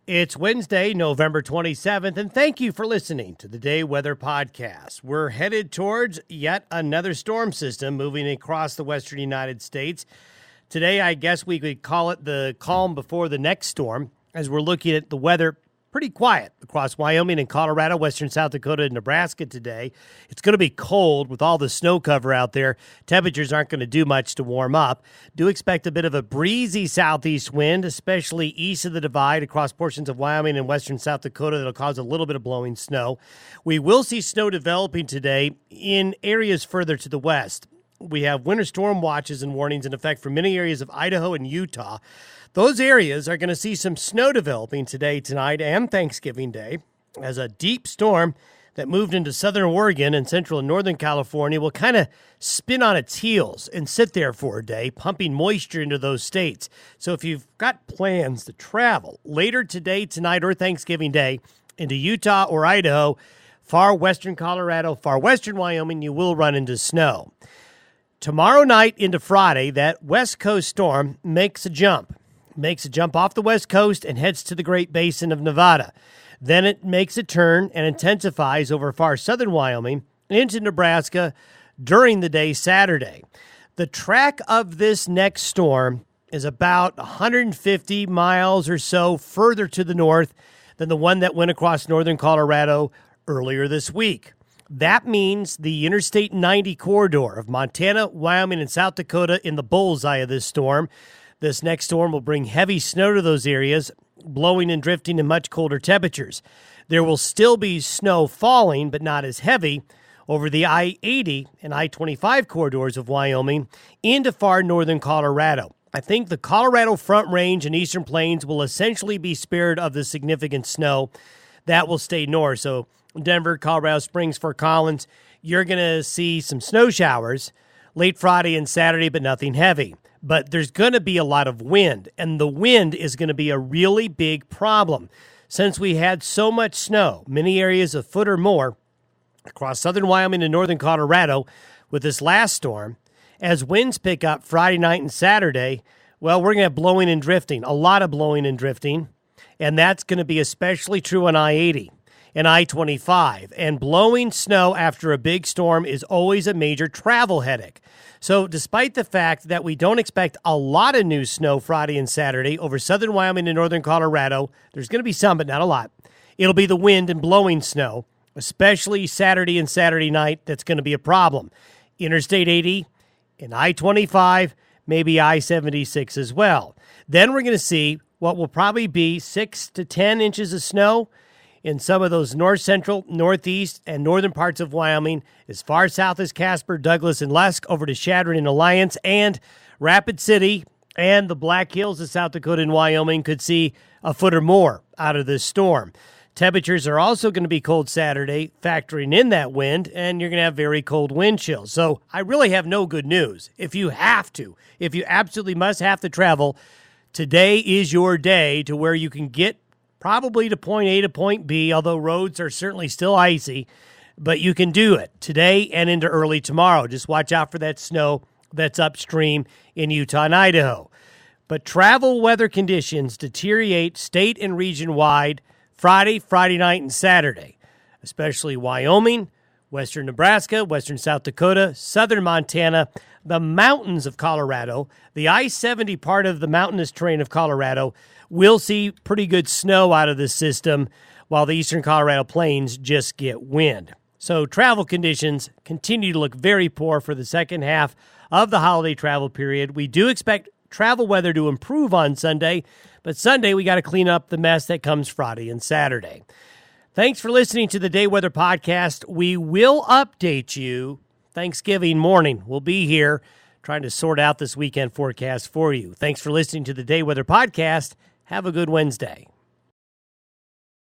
It's Wednesday, November 27th, and thank you for listening to the Day Weather Podcast. We're headed towards yet another storm system moving across the western United States. Today, I guess we could call it the calm before the next storm, as we're looking at the weather pretty quiet across Wyoming and Colorado, western South Dakota, and Nebraska today. It's going to be cold with all the snow cover out there. Temperatures aren't going to do much to warm up. Do expect a bit of a breezy southeast wind, especially east of the divide across portions of Wyoming and western South Dakota. That'll cause a little bit of blowing snow. We will see snow developing today in areas further to the west. We have winter storm watches and warnings in effect for many areas of Idaho and Utah. Those areas are going to see some snow developing today, tonight, and Thanksgiving Day, as a deep storm that moved into southern Oregon and central and northern California will kind of spin on its heels and sit there for a day, pumping moisture into those states. So if you've got plans to travel later today, tonight, or Thanksgiving Day into Utah or Idaho, far western Colorado, far western Wyoming, you will run into snow. Tomorrow night into Friday, that west coast storm makes a jump off the west coast and heads to the Great Basin of Nevada. Then it makes a turn and intensifies over far southern Wyoming into Nebraska during the day Saturday. The track of this next storm is about 150 miles or so further to the north than the one that went across northern Colorado earlier this week. That means the Interstate 90 corridor of Montana, Wyoming, and South Dakota in the bullseye of this storm. This next storm will bring heavy snow to those areas, blowing and drifting in much colder temperatures. There will still be snow falling, but not as heavy, over the I-80 and I-25 corridors of Wyoming into far northern Colorado. I think the Colorado Front Range and Eastern Plains will essentially be spared of the significant snow that will stay north. So Denver, Colorado Springs, Fort Collins, you're going to see some snow showers late Friday and Saturday, but nothing heavy. But there's going to be a lot of wind, and the wind is going to be a really big problem. Since we had so much snow, many areas a foot or more across southern Wyoming and northern Colorado with this last storm, as winds pick up Friday night and Saturday, well, we're going to have blowing and drifting, a lot of blowing and drifting, and that's going to be especially true on I-80 and I-25. And blowing snow after a big storm is always a major travel headache. So despite the fact that we don't expect a lot of new snow Friday and Saturday over southern Wyoming and northern Colorado, there's going to be some, but not a lot. It'll be the wind and blowing snow, especially Saturday and Saturday night, that's going to be a problem. Interstate 80 and I-25, maybe I-76 as well. Then we're going to see what will probably be 6 to 10 inches of snow in some of those north central, northeast, and northern parts of Wyoming, as far south as Casper, Douglas, and Lusk, over to Chadron and Alliance, and Rapid City, and the Black Hills of South Dakota and Wyoming could see a foot or more out of this storm. Temperatures are also going to be cold Saturday, factoring in that wind, and you're going to have very cold wind chills. So I really have no good news. If you absolutely must have to travel, today is your day to where you can get probably to point A to point B, although roads are certainly still icy, but you can do it today and into early tomorrow. Just watch out for that snow that's upstream in Utah and Idaho. But travel weather conditions deteriorate state and region-wide Friday night, and Saturday, especially Wyoming, western Nebraska, western South Dakota, southern Montana, the mountains of Colorado, the I-70 part of the mountainous terrain of Colorado will see pretty good snow out of this system, while the eastern Colorado plains just get wind. So travel conditions continue to look very poor for the second half of the holiday travel period. We do expect travel weather to improve on Sunday, but Sunday we got to clean up the mess that comes Friday and Saturday. Thanks for listening to the Day Weather Podcast. We will update you Thanksgiving morning. We'll be here trying to sort out this weekend forecast for you. Thanks for listening to the Day Weather Podcast. Have a good Wednesday.